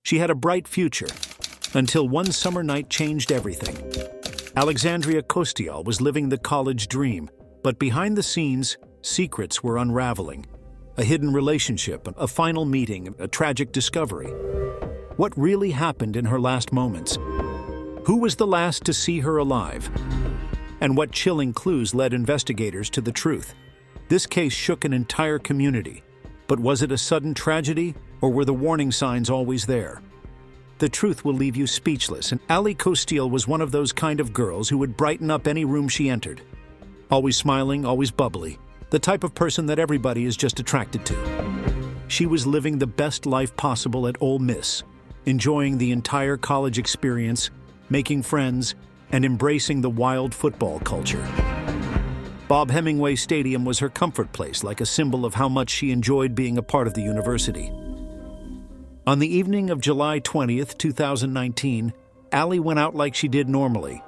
She had a bright future, until one summer night changed everything. Alexandria Kostial was living the college dream, but behind the scenes, secrets were unraveling. A hidden relationship, a final meeting, a tragic discovery. What really happened in her last moments? Who was the last to see her alive? And what chilling clues led investigators to the truth? This case shook an entire community. But was it a sudden tragedy, or were the warning signs always there? The truth will leave you speechless, and Ali Kostial was one of those kind of girls who would brighten up any room she entered. Always smiling, always bubbly. The type of person that everybody is just attracted to. She was living the best life possible at Ole Miss, enjoying the entire college experience, making friends, and embracing the wild football culture. Bob Hemingway Stadium was her comfort place, like a symbol of how much she enjoyed being a part of the university. On the evening of July 20th, 2019, Ali went out like she did normally.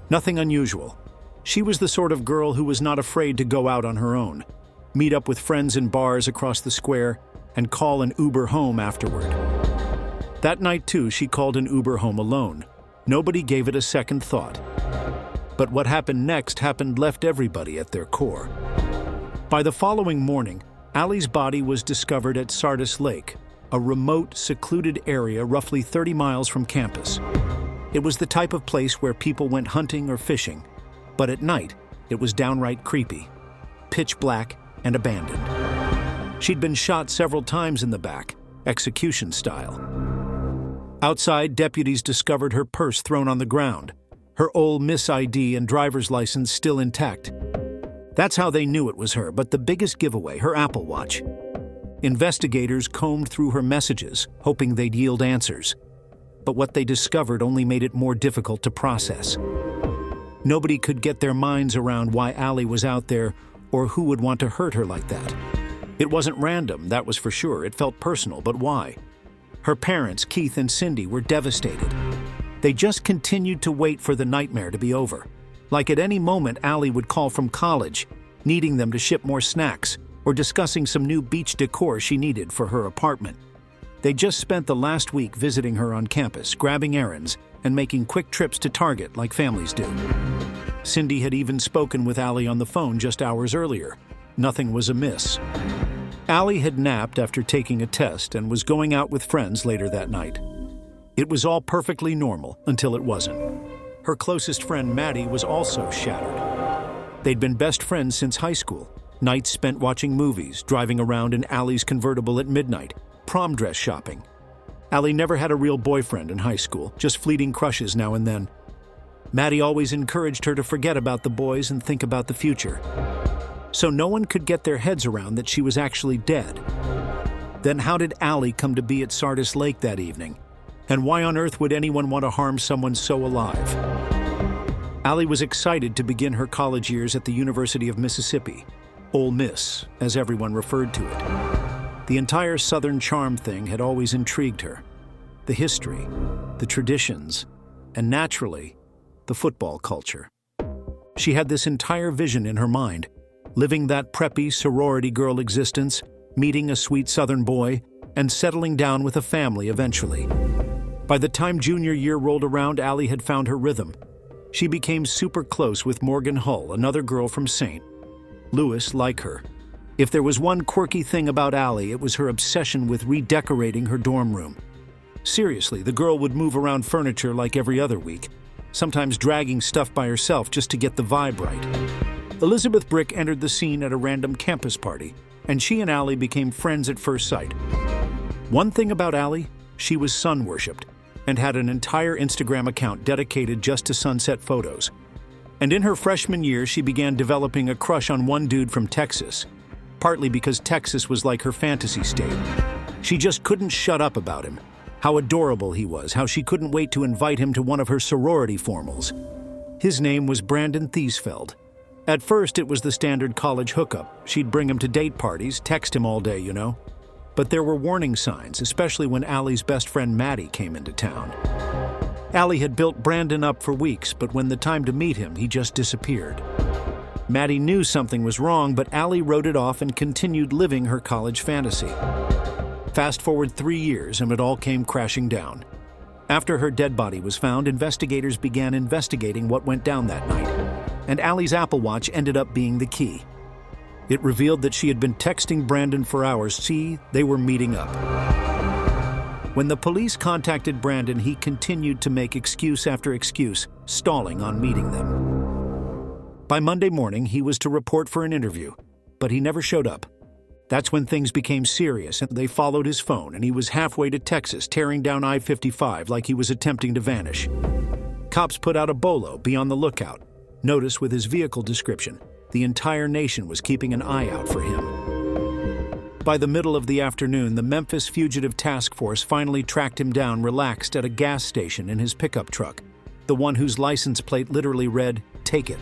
Nothing unusual. She was the sort of girl who was not afraid to go out on her own, meet up with friends in bars across the square, and call an Uber home afterward. That night, too, she called an Uber home alone. Nobody gave it a second thought. But what happened next left everybody at their core. By the following morning, Ali's body was discovered at Sardis Lake, a remote, secluded area roughly 30 miles from campus. It was the type of place where people went hunting or fishing. But at night, it was downright creepy, pitch black and abandoned. She'd been shot several times in the back, execution style. Outside, deputies discovered her purse thrown on the ground, her Ole Miss ID and driver's license still intact. That's how they knew it was her, but the biggest giveaway, her Apple Watch. Investigators combed through her messages, hoping they'd yield answers. But what they discovered only made it more difficult to process. Nobody could get their minds around why Ali was out there or who would want to hurt her like that. It wasn't random, that was for sure. It felt personal, but why? Her parents, Keith and Cindy, were devastated. They just continued to wait for the nightmare to be over. Like at any moment, Ali would call from college, needing them to ship more snacks or discussing some new beach decor she needed for her apartment. They just spent the last week visiting her on campus, grabbing errands, and making quick trips to Target like families do. Cindy had even spoken with Ali on the phone just hours earlier. Nothing was amiss. Ali had napped after taking a test and was going out with friends later that night. It was all perfectly normal until it wasn't. Her closest friend, Maddie, was also shattered. They'd been best friends since high school. Nights spent watching movies, driving around in Ali's convertible at midnight, prom dress shopping. Ali never had a real boyfriend in high school, just fleeting crushes now and then. Maddie always encouraged her to forget about the boys and think about the future. So no one could get their heads around that she was actually dead. Then how did Ali come to be at Sardis Lake that evening? And why on earth would anyone want to harm someone so alive? Ali was excited to begin her college years at the University of Mississippi, Ole Miss, as everyone referred to it. The entire Southern charm thing had always intrigued her. The history, the traditions, and naturally, the football culture. She had this entire vision in her mind, living that preppy sorority girl existence, meeting a sweet Southern boy, and settling down with a family eventually. By the time junior year rolled around, Ali had found her rhythm. She became super close with Morgan Hull, another girl from St. Louis like her. If there was one quirky thing about Ali, it was her obsession with redecorating her dorm room. Seriously, the girl would move around furniture like every other week, sometimes dragging stuff by herself just to get the vibe right. Elizabeth Brick entered the scene at a random campus party, and she and Ali became friends at first sight. One thing about Ali, she was sun-worshipped and had an entire Instagram account dedicated just to sunset photos. And in her freshman year, she began developing a crush on one dude from Texas, partly because Texas was like her fantasy state. She just couldn't shut up about him. How adorable he was, how she couldn't wait to invite him to one of her sorority formals. His name was Brandon Theesfeld. At first, it was the standard college hookup. She'd bring him to date parties, text him all day, you know. But there were warning signs, especially when Ali's best friend Maddie came into town. Ali had built Brandon up for weeks, but when the time to meet him, he just disappeared. Maddie knew something was wrong, but Ali wrote it off and continued living her college fantasy. Fast forward 3 years and it all came crashing down. After her dead body was found, investigators began investigating what went down that night, and Allie's Apple Watch ended up being the key. It revealed that she had been texting Brandon for hours. See, they were meeting up. When the police contacted Brandon, he continued to make excuse after excuse, stalling on meeting them. By Monday morning, he was to report for an interview, but he never showed up. That's when things became serious, and they followed his phone, and he was halfway to Texas, tearing down I-55 like he was attempting to vanish. Cops put out a bolo, be on the lookout. Notice with his vehicle description, the entire nation was keeping an eye out for him. By the middle of the afternoon, the Memphis Fugitive Task Force finally tracked him down relaxed at a gas station in his pickup truck, the one whose license plate literally read, "Take it."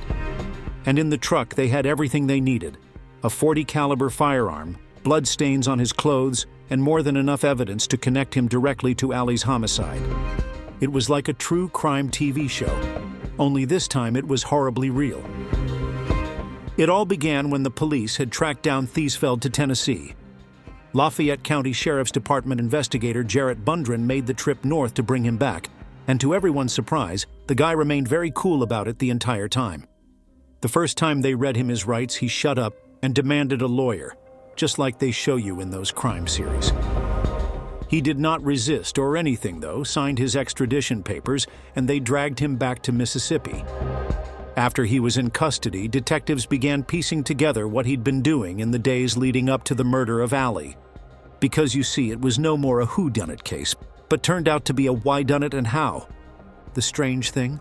And in the truck, they had everything they needed: a .40 caliber firearm, bloodstains on his clothes, and more than enough evidence to connect him directly to Allie's homicide. It was like a true crime TV show, only this time it was horribly real. It all began when the police had tracked down Theesfeld to Tennessee. Lafayette County Sheriff's Department investigator Jarrett Bundren made the trip north to bring him back, and to everyone's surprise, the guy remained very cool about it the entire time. The first time they read him his rights, he shut up and demanded a lawyer, just like they show you in those crime series. He did not resist or anything, though, signed his extradition papers, and they dragged him back to Mississippi. After he was in custody, detectives began piecing together what he'd been doing in the days leading up to the murder of Allie. Because you see, it was no more a whodunit case, but turned out to be a whydunit and how. The strange thing?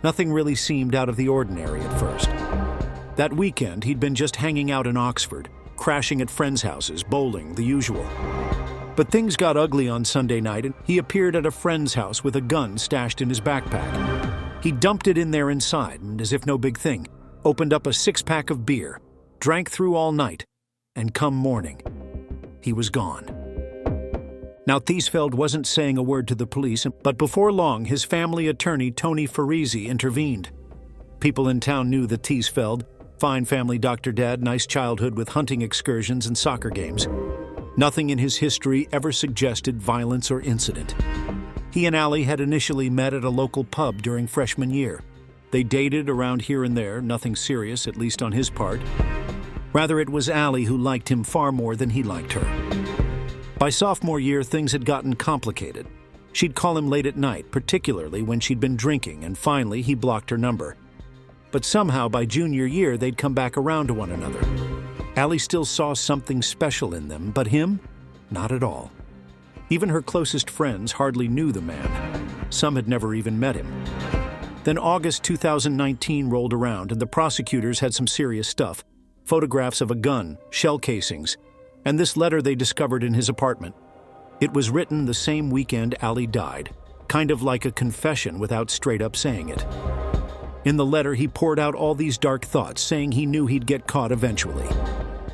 Nothing really seemed out of the ordinary at first. That weekend, he'd been just hanging out in Oxford, crashing at friends' houses, bowling, the usual. But things got ugly on Sunday night, and he appeared at a friend's house with a gun stashed in his backpack. He dumped it in there inside, and as if no big thing, opened up a 6-pack of beer, drank through all night, and come morning, he was gone. Now, Theesfeld wasn't saying a word to the police, but before long, his family attorney, Tony Farisi, intervened. People in town knew that Theesfeld, fine family Dr. Dad, nice childhood with hunting excursions and soccer games. Nothing in his history ever suggested violence or incident. He and Allie had initially met at a local pub during freshman year. They dated around here and there, nothing serious, at least on his part. Rather, it was Allie who liked him far more than he liked her. By sophomore year, things had gotten complicated. She'd call him late at night, particularly when she'd been drinking, and finally he blocked her number. But somehow by junior year, they'd come back around to one another. Allie still saw something special in them, but him? Not at all. Even her closest friends hardly knew the man. Some had never even met him. Then August 2019 rolled around, and the prosecutors had some serious stuff. Photographs of a gun, shell casings, and this letter they discovered in his apartment. It was written the same weekend Allie died, kind of like a confession without straight up saying it. In the letter, he poured out all these dark thoughts, saying he knew he'd get caught eventually.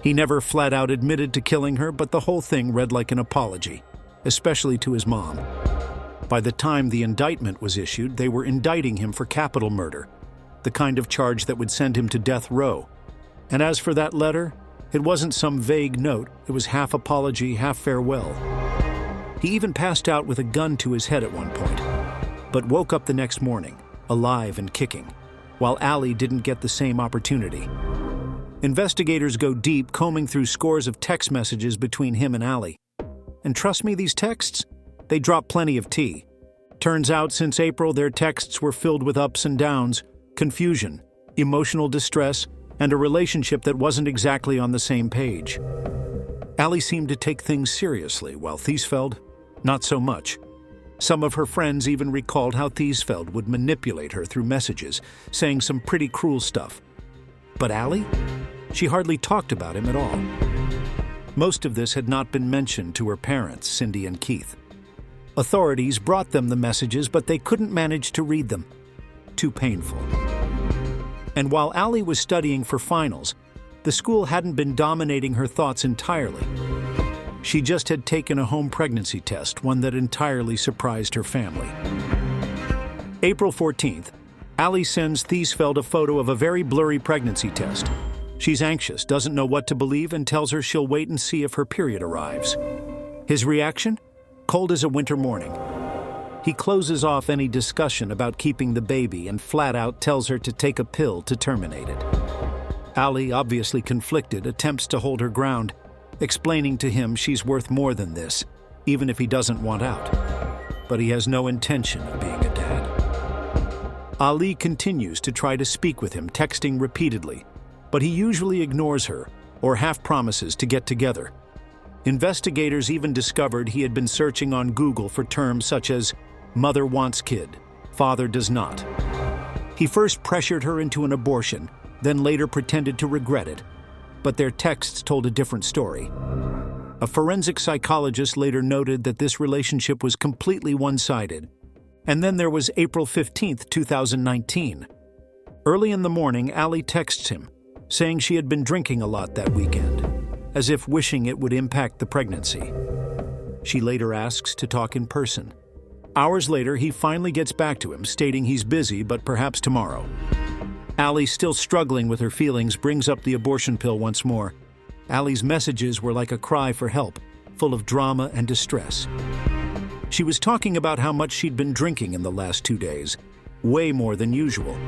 He never flat out admitted to killing her, but the whole thing read like an apology, especially to his mom. By the time the indictment was issued, they were indicting him for capital murder, the kind of charge that would send him to death row. And as for that letter, it wasn't some vague note, it was half apology, half farewell. He even passed out with a gun to his head at one point, but woke up the next morning, alive and kicking, while Allie didn't get the same opportunity. Investigators go deep, combing through scores of text messages between him and Allie. And trust me, these texts, they drop plenty of tea. Turns out since April, their texts were filled with ups and downs, confusion, emotional distress, and a relationship that wasn't exactly on the same page. Allie seemed to take things seriously, while Theesfeld, not so much. Some of her friends even recalled how Theesfeld would manipulate her through messages, saying some pretty cruel stuff. But Allie? She hardly talked about him at all. Most of this had not been mentioned to her parents, Cindy and Keith. Authorities brought them the messages, but they couldn't manage to read them. Too painful. And while Allie was studying for finals, the school hadn't been dominating her thoughts entirely. She just had taken a home pregnancy test, one that entirely surprised her family. April 14th, Allie sends Theesfeld a photo of a very blurry pregnancy test. She's anxious, doesn't know what to believe, and tells her she'll wait and see if her period arrives. His reaction? Cold as a winter morning. He closes off any discussion about keeping the baby and flat out tells her to take a pill to terminate it. Allie, obviously conflicted, attempts to hold her ground, explaining to him she's worth more than this, even if he doesn't want out. But he has no intention of being a dad. Ali continues to try to speak with him, texting repeatedly, but he usually ignores her or half promises to get together. Investigators even discovered he had been searching on Google for terms such as mother wants kid, father does not. He first pressured her into an abortion, then later pretended to regret it, but their texts told a different story. A forensic psychologist later noted that this relationship was completely one-sided. And then there was April 15, 2019. Early in the morning, Allie texts him, saying she had been drinking a lot that weekend, as if wishing it would impact the pregnancy. She later asks to talk in person. Hours later, he finally gets back to him, stating he's busy, but perhaps tomorrow. Allie, still struggling with her feelings, brings up the abortion pill once more. Allie's messages were like a cry for help, full of drama and distress. She was talking about how much she'd been drinking in the last 2 days, way more than usual.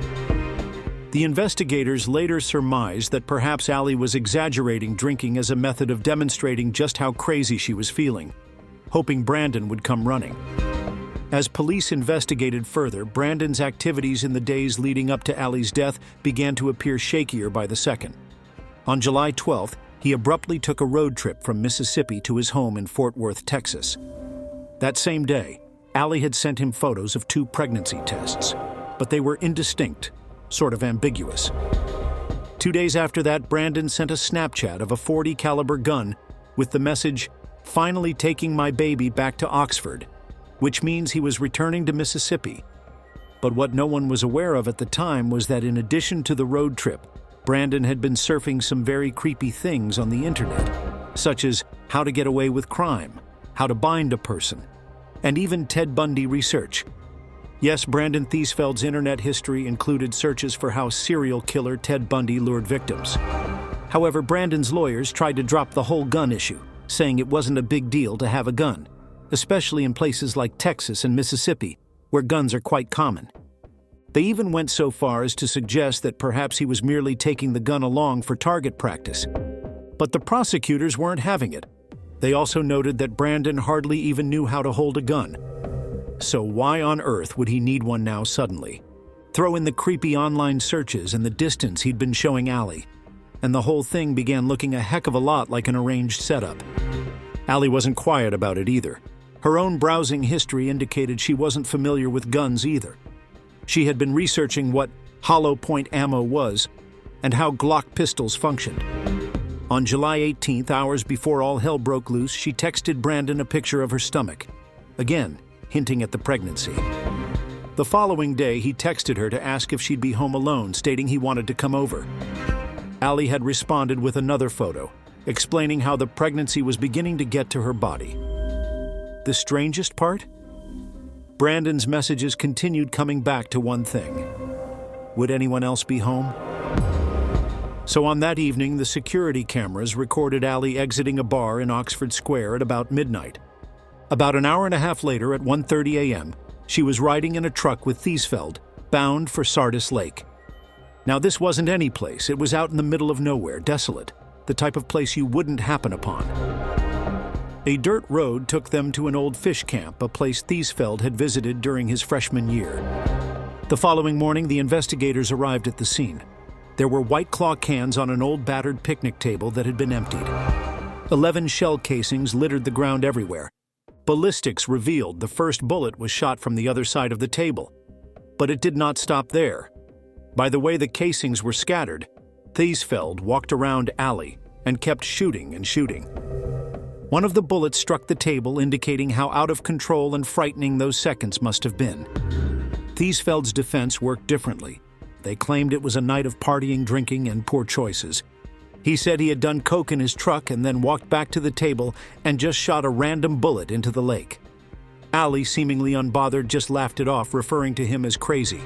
The investigators later surmised that perhaps Allie was exaggerating drinking as a method of demonstrating just how crazy she was feeling, hoping Brandon would come running. As police investigated further, Brandon's activities in the days leading up to Allie's death began to appear shakier by the second. On July 12th, he abruptly took a road trip from Mississippi to his home in Fort Worth, Texas. That same day, Allie had sent him photos of 2 pregnancy tests, but they were indistinct, sort of ambiguous. 2 days after that, Brandon sent a Snapchat of a .40 caliber gun with the message, "Finally taking my baby back to Oxford," which means he was returning to Mississippi. But what no one was aware of at the time was that in addition to the road trip, Brandon had been surfing some very creepy things on the internet, such as how to get away with crime, how to bind a person, and even Ted Bundy research. Yes, Brandon Theesfeld's internet history included searches for how serial killer Ted Bundy lured victims. However, Brandon's lawyers tried to drop the whole gun issue, saying it wasn't a big deal to have a gun, especially in places like Texas and Mississippi, where guns are quite common. They even went so far as to suggest that perhaps he was merely taking the gun along for target practice. But the prosecutors weren't having it. They also noted that Brandon hardly even knew how to hold a gun. So why on earth would he need one now suddenly? Throw in the creepy online searches and the distance he'd been showing Allie, and the whole thing began looking a heck of a lot like an arranged setup. Allie wasn't quiet about it either. Her own browsing history indicated she wasn't familiar with guns either. She had been researching what hollow point ammo was and how Glock pistols functioned. On July 18th, hours before all hell broke loose, she texted Brandon a picture of her stomach, again hinting at the pregnancy. The following day, he texted her to ask if she'd be home alone, stating he wanted to come over. Allie had responded with another photo, explaining how the pregnancy was beginning to get to her body. The strangest part? Brandon's messages continued coming back to one thing. Would anyone else be home? So on that evening, the security cameras recorded Allie exiting a bar in Oxford Square at about midnight. About an hour and a half later, at 1:30 a.m., she was riding in a truck with Theesfeld, bound for Sardis Lake. Now, this wasn't any place. It was out in the middle of nowhere, desolate, the type of place you wouldn't happen upon. A dirt road took them to an old fish camp, a place Theesfeld had visited during his freshman year. The following morning, the investigators arrived at the scene. There were White Claw cans on an old battered picnic table that had been emptied. 11 shell casings littered the ground everywhere. Ballistics revealed the first bullet was shot from the other side of the table. But it did not stop there. By the way the casings were scattered, Theesfeld walked around Allie and kept shooting and shooting. One of the bullets struck the table, indicating how out of control and frightening those seconds must have been. Theesfeld's defense worked differently. They claimed it was a night of partying, drinking, and poor choices. He said he had done coke in his truck and then walked back to the table and just shot a random bullet into the lake. Allie, seemingly unbothered, just laughed it off, referring to him as crazy.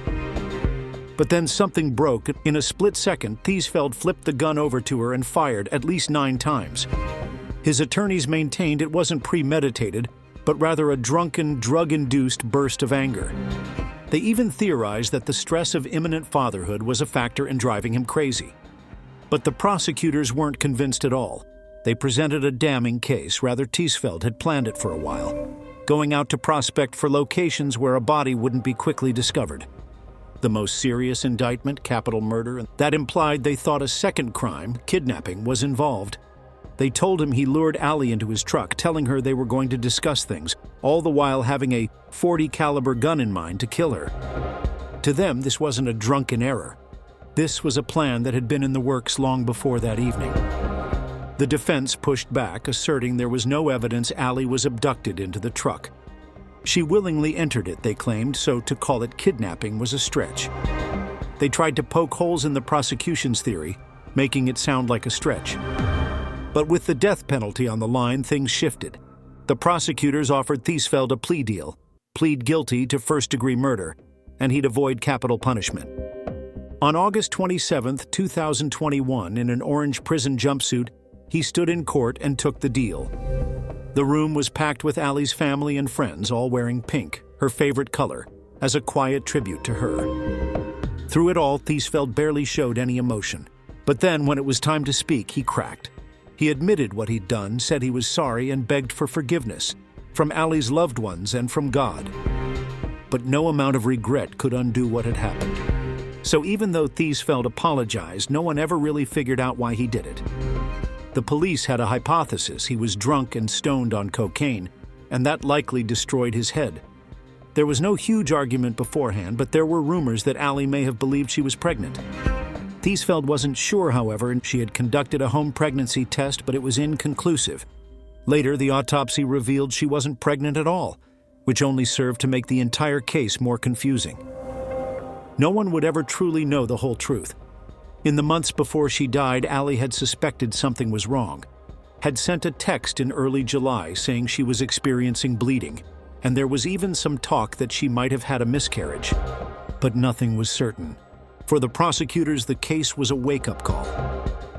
But then something broke. In a split second, Theesfeld flipped the gun over to her and fired at least 9 times. His attorneys maintained it wasn't premeditated, but rather a drunken, drug-induced burst of anger. They even theorized that the stress of imminent fatherhood was a factor in driving him crazy. But the prosecutors weren't convinced at all. They presented a damning case. Rather, Theesfeld had planned it for a while, going out to prospect for locations where a body wouldn't be quickly discovered. The most serious indictment, capital murder, that implied they thought a second crime, kidnapping, was involved. They told him he lured Allie into his truck, telling her they were going to discuss things, all the while having a .40 caliber gun in mind to kill her. To them, this wasn't a drunken error. This was a plan that had been in the works long before that evening. The defense pushed back, asserting there was no evidence Allie was abducted into the truck. She willingly entered it, they claimed, so to call it kidnapping was a stretch. They tried to poke holes in the prosecution's theory, making it sound like a stretch. But with the death penalty on the line, things shifted. The prosecutors offered Theesfeld a plea deal, plead guilty to first-degree murder, and he'd avoid capital punishment. On August 27, 2021, in an orange prison jumpsuit, he stood in court and took the deal. The room was packed with Allie's family and friends, all wearing pink, her favorite color, as a quiet tribute to her. Through it all, Theesfeld barely showed any emotion. But then, when it was time to speak, he cracked. He admitted what he'd done, said he was sorry, and begged for forgiveness, from Allie's loved ones and from God. But no amount of regret could undo what had happened. So even though Theesfeld apologized, no one ever really figured out why he did it. The police had a hypothesis: he was drunk and stoned on cocaine, and that likely destroyed his head. There was no huge argument beforehand, but there were rumors that Allie may have believed she was pregnant. Theesfeld wasn't sure, however, and she had conducted a home pregnancy test, but it was inconclusive. Later, the autopsy revealed she wasn't pregnant at all, which only served to make the entire case more confusing. No one would ever truly know the whole truth. In the months before she died, Allie had suspected something was wrong, had sent a text in early July saying she was experiencing bleeding, and there was even some talk that she might have had a miscarriage. But nothing was certain. For the prosecutors, the case was a wake-up call.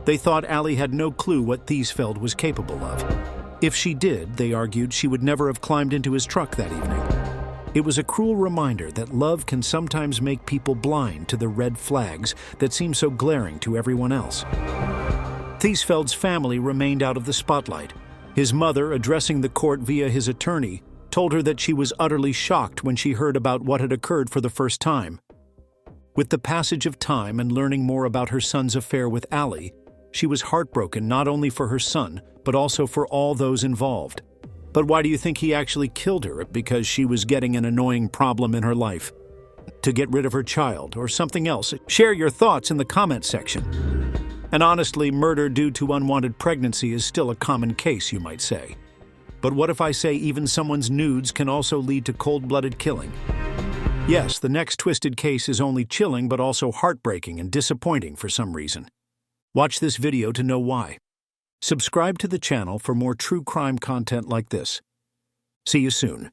They thought Allie had no clue what Theesfeld was capable of. If she did, they argued, she would never have climbed into his truck that evening. It was a cruel reminder that love can sometimes make people blind to the red flags that seem so glaring to everyone else. Theesfeld's family remained out of the spotlight. His mother, addressing the court via his attorney, told her that she was utterly shocked when she heard about what had occurred for the first time. With the passage of time and learning more about her son's affair with Allie, she was heartbroken not only for her son, but also for all those involved. But why do you think he actually killed her? Because she was getting an annoying problem in her life? To get rid of her child, or something else? Share your thoughts in the comment section. And honestly, murder due to unwanted pregnancy is still a common case, you might say. But what if I say even someone's nudes can also lead to cold-blooded killing? Yes, the next twisted case is only chilling but also heartbreaking and disappointing for some reason. Watch this video to know why. Subscribe to the channel for more true crime content like this. See you soon.